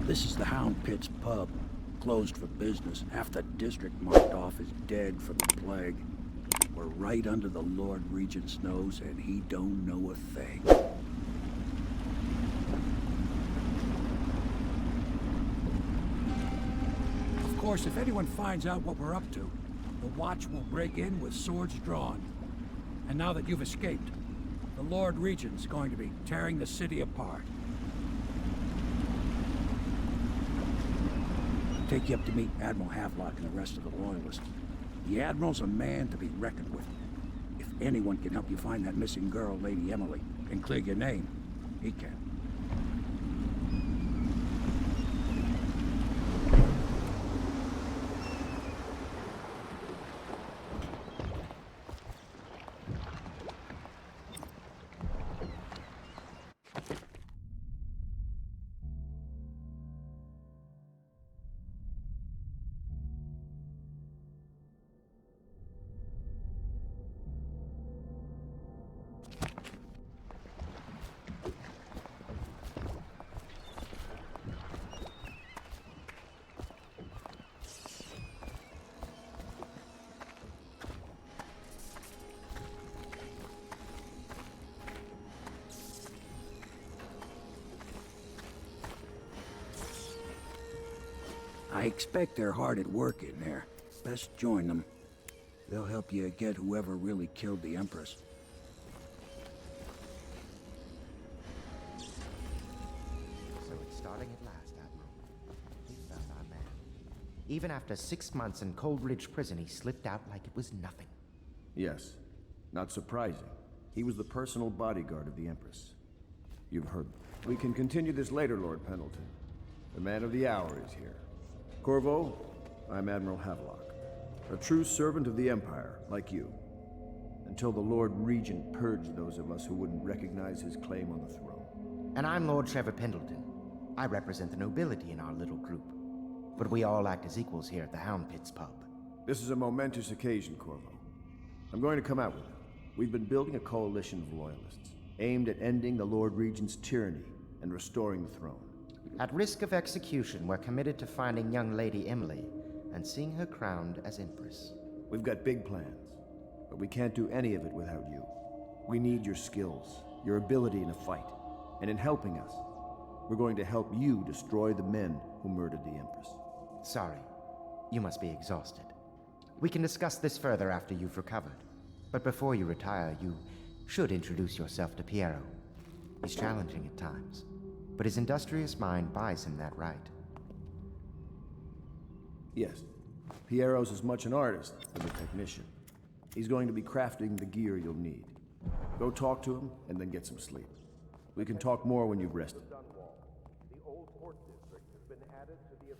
This is the Hound Pit's pub. Closed for business. Half the district marked off as dead from the plague. We're right under the Lord Regent's nose, and he don't know a thing. Of course, if anyone finds out what we're up to, the Watch will break in with swords drawn. And now that you've escaped, the Lord Regent's going to be tearing the city apart. Take you up to meet Admiral Havelock and the rest of the Loyalists. The Admiral's a man to be reckoned with. If anyone can help you find that missing girl, Lady Emily, and clear your name, he can. I expect they're hard at work in there. Best join them. They'll help you get whoever really killed the Empress. So it's starting at last, Admiral. We found our man. Even after 6 months in Coldridge Prison, he slipped out like it was nothing. Yes. Not surprising. He was the personal bodyguard of the Empress. You've heard. We can continue this later, Lord Pendleton. The man of the hour is here. Corvo, I'm Admiral Havelock, a true servant of the Empire, like you, until the Lord Regent purged those of us who wouldn't recognize his claim on the throne. And I'm Lord Trevor Pendleton. I represent the nobility in our little group. But we all act as equals here at the Hound Pit's pub. This is a momentous occasion, Corvo. I'm going to come out with it. We've been building a coalition of loyalists, aimed at ending the Lord Regent's tyranny and restoring the throne. At risk of execution, we're committed to finding young Lady Emily and seeing her crowned as Empress. We've got big plans, but we can't do any of it without you. We need your skills, your ability in a fight, and in helping us, we're going to help you destroy the men who murdered the Empress. Sorry, you must be exhausted. We can discuss this further after you've recovered. But before you retire, you should introduce yourself to Piero. He's challenging at times, but his industrious mind buys him that right. Yes. Piero's as much an artist as a technician. He's going to be crafting the gear you'll need. Go talk to him, and then get some sleep. We can talk more when you've rested. The old port district has been added to the...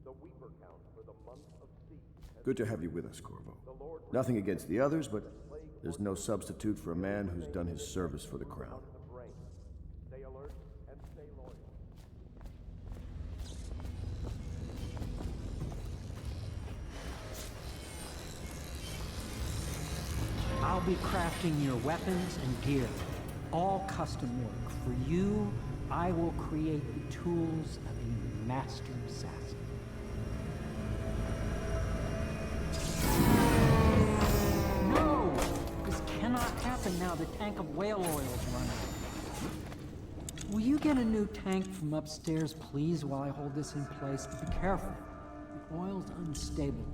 The Weeper count for the month of siege. Good to have you with us, Corvo. Nothing against the others, but there's no substitute for a man who's done his service for the crown. Stay alert and stay loyal. I'll be crafting your weapons and gear, all custom work. For you, I will create the tools of a master assassin. No! This cannot happen now. The tank of whale oil is running. Will you get a new tank from upstairs, please, while I hold this in place? But be careful. The oil's unstable.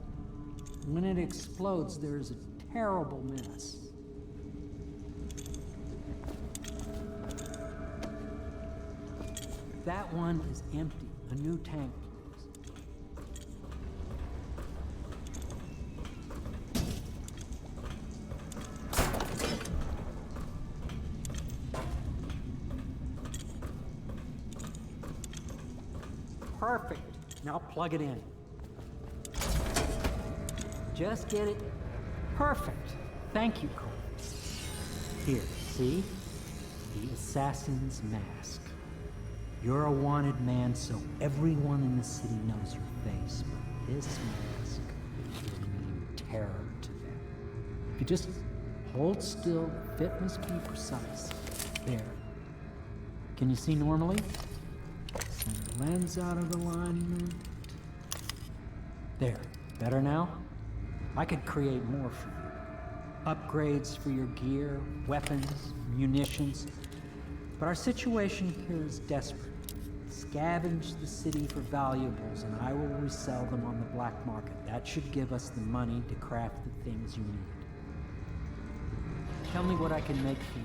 When it explodes, there's a terrible mess. That one is empty. A new tank, Perfect. Now plug it in. Just get it perfect. Thank you, Cole. Here, see? The assassin's mask. You're a wanted man, so everyone in the city knows your face, but this mask will mean terror to them. If you just Hold still, fit must be precise. There. Can you see normally? Center lens out of alignment. There. Better now? I could create more for you. Upgrades for your gear, weapons, munitions. But our situation here is desperate. Scavenge the city for valuables and I will resell them on the black market. That should give us the money to craft the things you need. Tell me what I can make for you.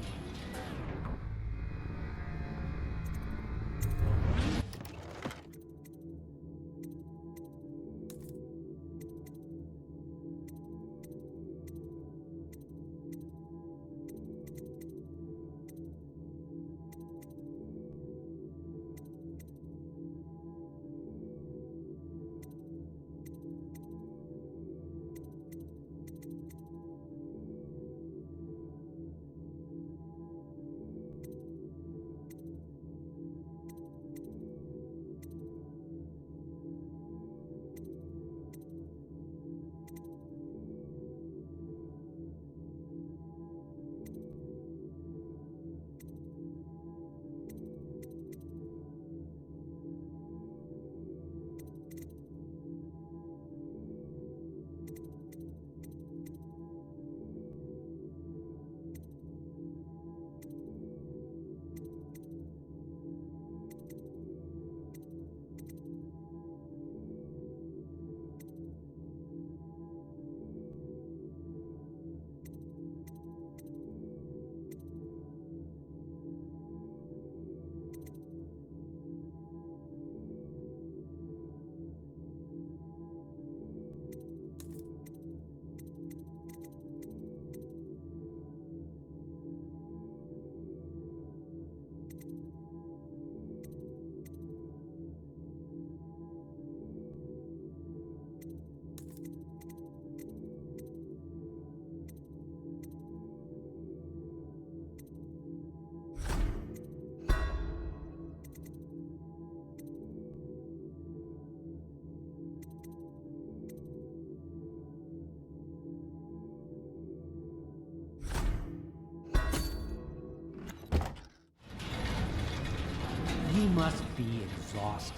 You must be exhausted.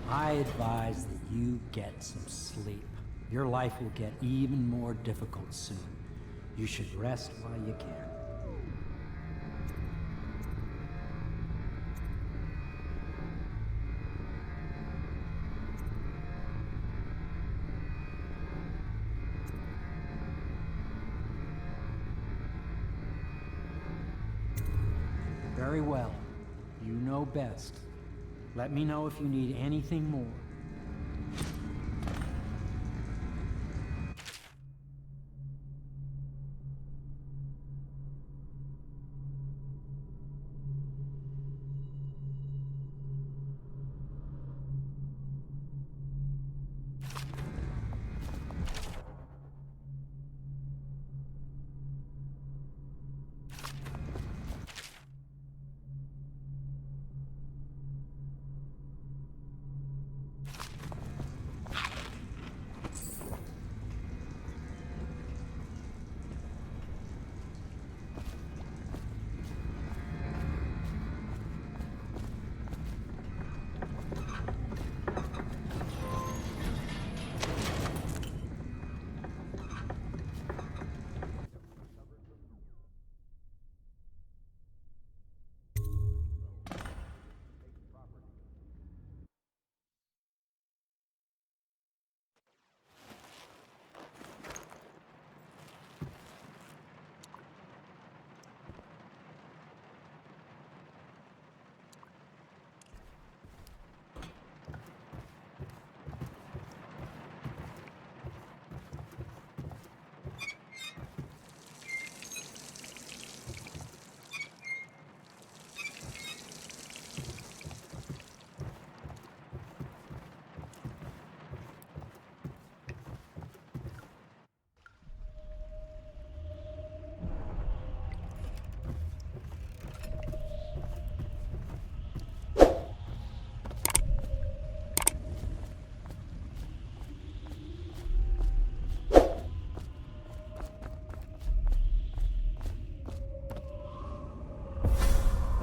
I advise that you get some sleep. Your life will get even more difficult soon. You should rest while you can. Very well. You know best. Let me know if you need anything more.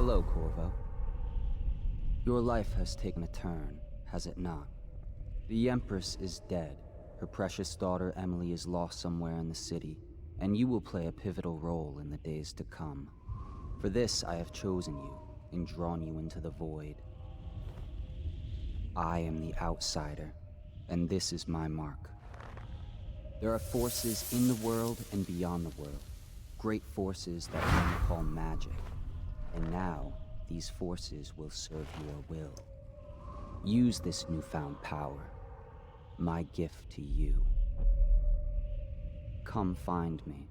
Hello, Corvo. Your life has taken a turn, has it not? The Empress is dead. Her precious daughter Emily is lost somewhere in the city, and you will play a pivotal role in the days to come. For this, I have chosen you and drawn you into the void. I am the outsider, and this is my mark. There are forces in the world and beyond the world, great forces that many call magic. And now, these forces will serve your will. Use this newfound power, my gift to you. Come find me.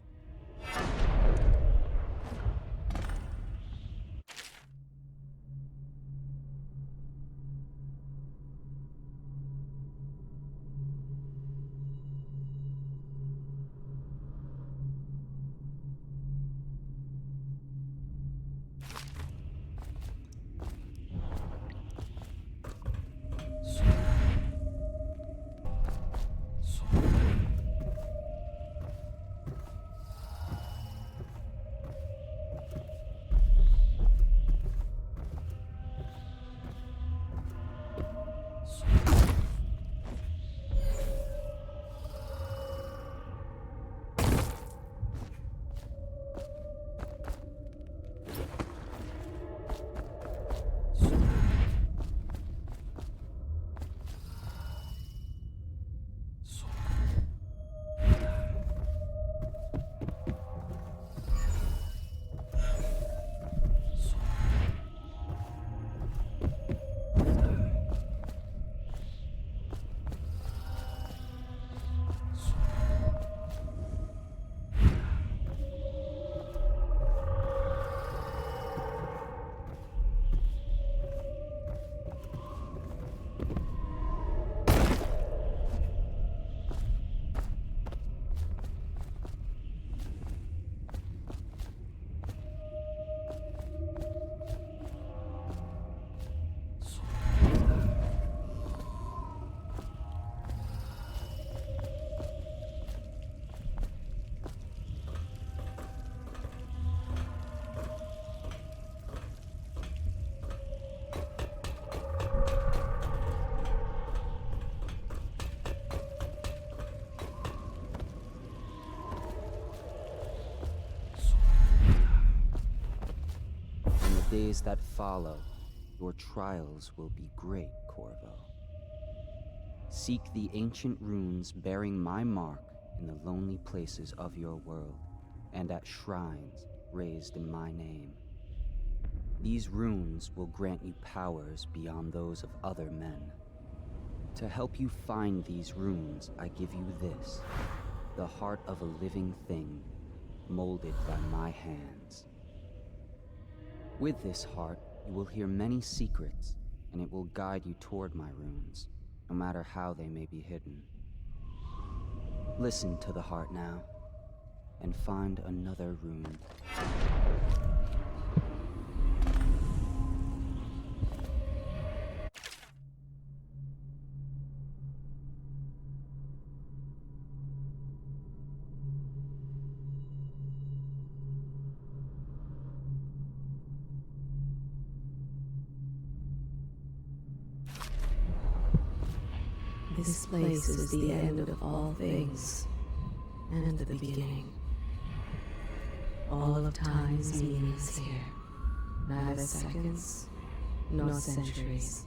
Days that follow, your trials will be great, Corvo. Seek the ancient runes bearing my mark in the lonely places of your world, and at shrines raised in my name. These runes will grant you powers beyond those of other men. To help you find these runes, I give you this, the heart of a living thing, molded by my hands. With this heart, you will hear many secrets, and it will guide you toward my runes, no matter how they may be hidden. Listen to the heart now, and find another rune. This place is the end of all things, and the beginning. All of time's meaning is here, neither seconds nor centuries.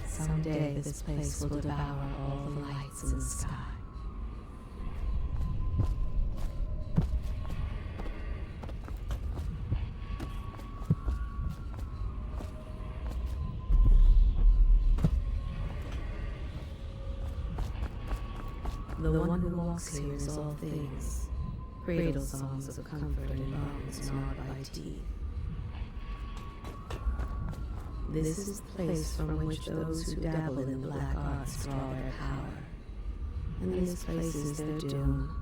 Someday this place will devour all the lights in the sky. The one who walks here is all things, cradle songs of comfort and bones gnawed by teeth. This is the place from which those who dabble in the black arts draw their power, and this place is their doom.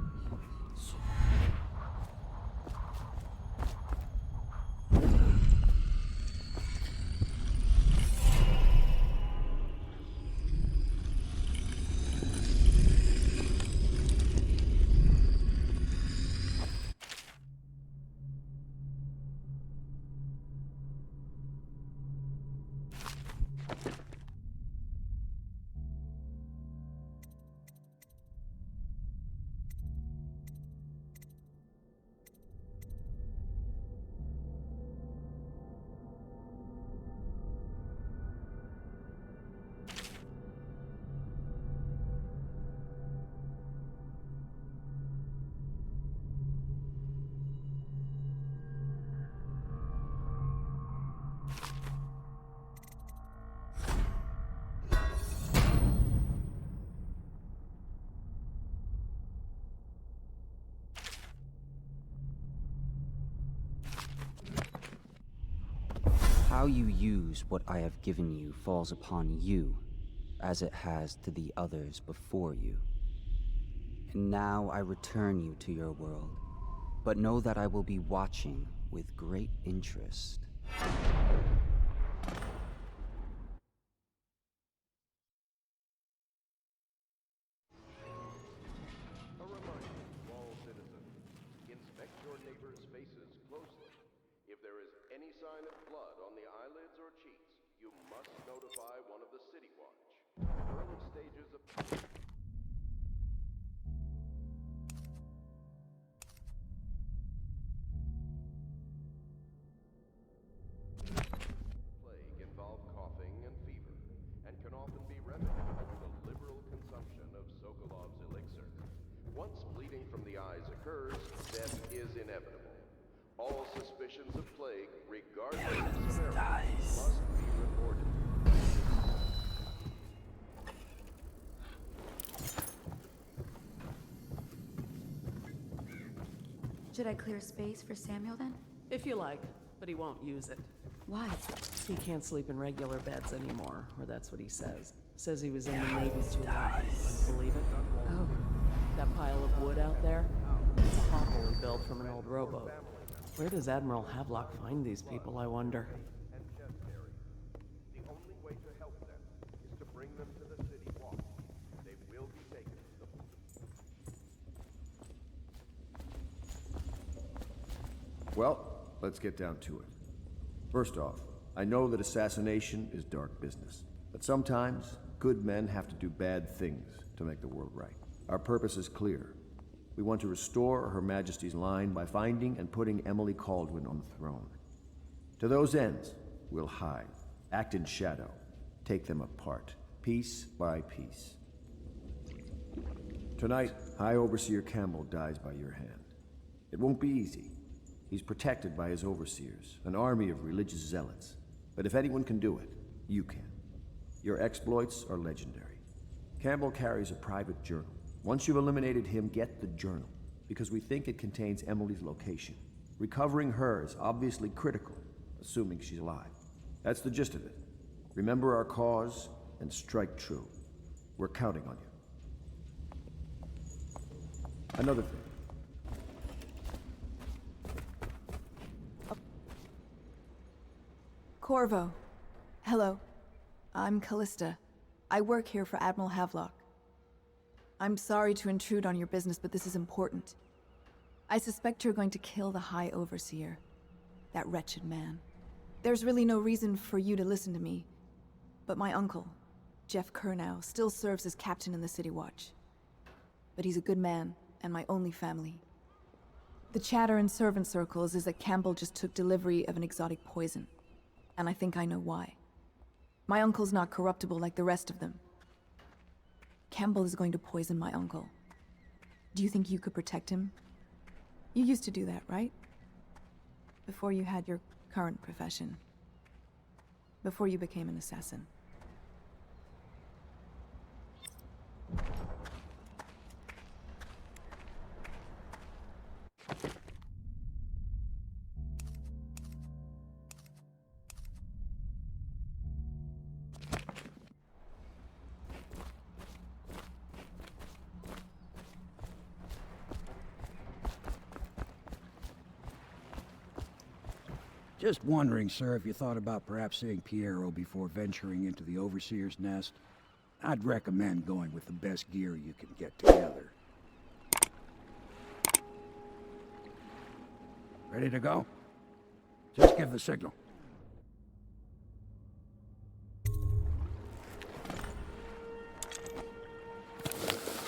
How you use what I have given you falls upon you, as it has to the others before you. And now I return you to your world, but know that I will be watching with great interest. A reminder to all citizens, inspect your neighbor's faces closely. If there is any sign of blood on the eyelids or cheeks, you must notify one of the City Watch. Early stages of plague involve coughing and fever, and can often be remedied through the liberal consumption of Sokolov's elixir. Once bleeding from the eyes occurs, death is inevitable. All suspicions of plague, regardless of severity, must be reported. Should I clear space for Samuel then? If you like, but he won't use it. Why? He can't sleep in regular beds anymore, or that's what he says. Says he was in the Navy too long. Believe it? Oh, That pile of wood out there? It's a hovel he built from an old rowboat. Where does Admiral Havelock find these people, I wonder? And chest areas. The only way to help them is to bring them to the City Watch. They will be taken to the Well, let's get down to it. First off, I know that assassination is dark business, but sometimes good men have to do bad things to make the world right. Our purpose is clear. We want to restore Her Majesty's line by finding and putting Emily Kaldwin on the throne. To those ends, we'll hide, act in shadow, take them apart, piece by piece. Tonight, High Overseer Campbell dies by your hand. It won't be easy. He's protected by his overseers, an army of religious zealots. But if anyone can do it, you can. Your exploits are legendary. Campbell carries a private journal. Once you've eliminated him, get the journal, because we think it contains Emily's location. Recovering her is obviously critical, assuming she's alive. That's the gist of it. Remember our cause and strike true. We're counting on you. Another thing. Corvo. Hello. I'm Callista. I work here for Admiral Havelock. I'm sorry to intrude on your business, but this is important. I suspect you're going to kill the High Overseer. That wretched man. There's really no reason for you to listen to me. But my uncle, Jeff Kernow, still serves as captain in the City Watch. But he's a good man, and my only family. The chatter in servant circles is that Campbell just took delivery of an exotic poison. And I think I know why. My uncle's not corruptible like the rest of them. Campbell is going to poison my uncle. Do you think you could protect him? You used to do that, right? Before you had your current profession. Before you became an assassin. Just wondering, sir, if you thought about perhaps seeing Piero before venturing into the Overseer's nest. I'd recommend going with the best gear you can get together. Ready to go? Just give the signal.